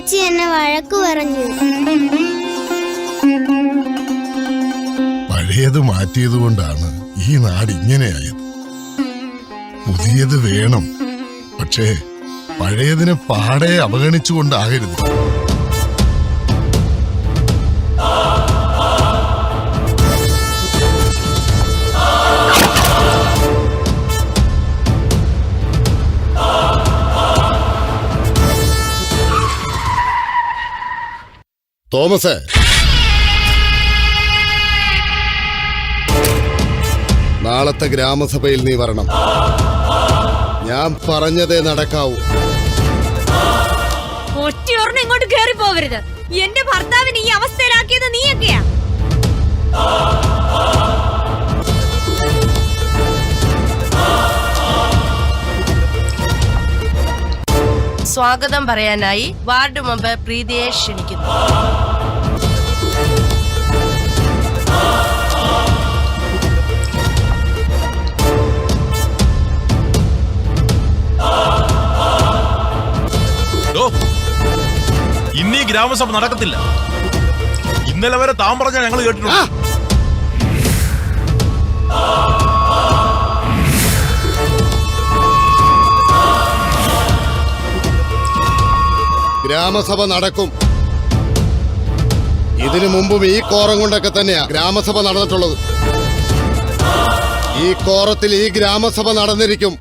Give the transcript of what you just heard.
ചേച്ചി എന്നെ വഴക്ക് പറഞ്ഞു. പഴയത് മാറ്റിയത് കൊണ്ടാണ് ഈ നാട് ഇങ്ങനെയായത്. പുതിയത് വേണം, പക്ഷേ പഴയതിനെ പാടെ അവഗണിച്ചുകൊണ്ടാകരുത്. തോമസ്, നാളത്തെ ഗ്രാമസഭയിൽ നീ വരണം. ഞാൻ പറഞ്ഞതേ നടക്കാവൂ. ഒറ്റയോർന്ന് ഇങ്ങോട്ട് കേറി പോവരുത്. എന്റെ ഭർത്താവിന് ഈ അവസ്ഥയിലാക്കിയത് നീയൊക്കെയാ. സ്വാഗതം പറയാനായി വാർഡ് മെമ്പർ പ്രീതിയെ ക്ഷണിക്കുന്നു. ഇന്നീ ഗ്രാമസഭ നടക്കത്തില്ല. ഇന്നലെ വരെ താൻ പറഞ്ഞാൽ ഞങ്ങൾ കേട്ടിട്ടുണ്ട്. ഗ്രാമസഭ നടക്കും. ഇതിനു മുമ്പും ഈ കോറം കൊണ്ടൊക്കെ തന്നെയാ ഗ്രാമസഭ നടന്നിട്ടുള്ളത്. ഈ കോറത്തിൽ ഈ ഗ്രാമസഭ നടന്നിരിക്കും.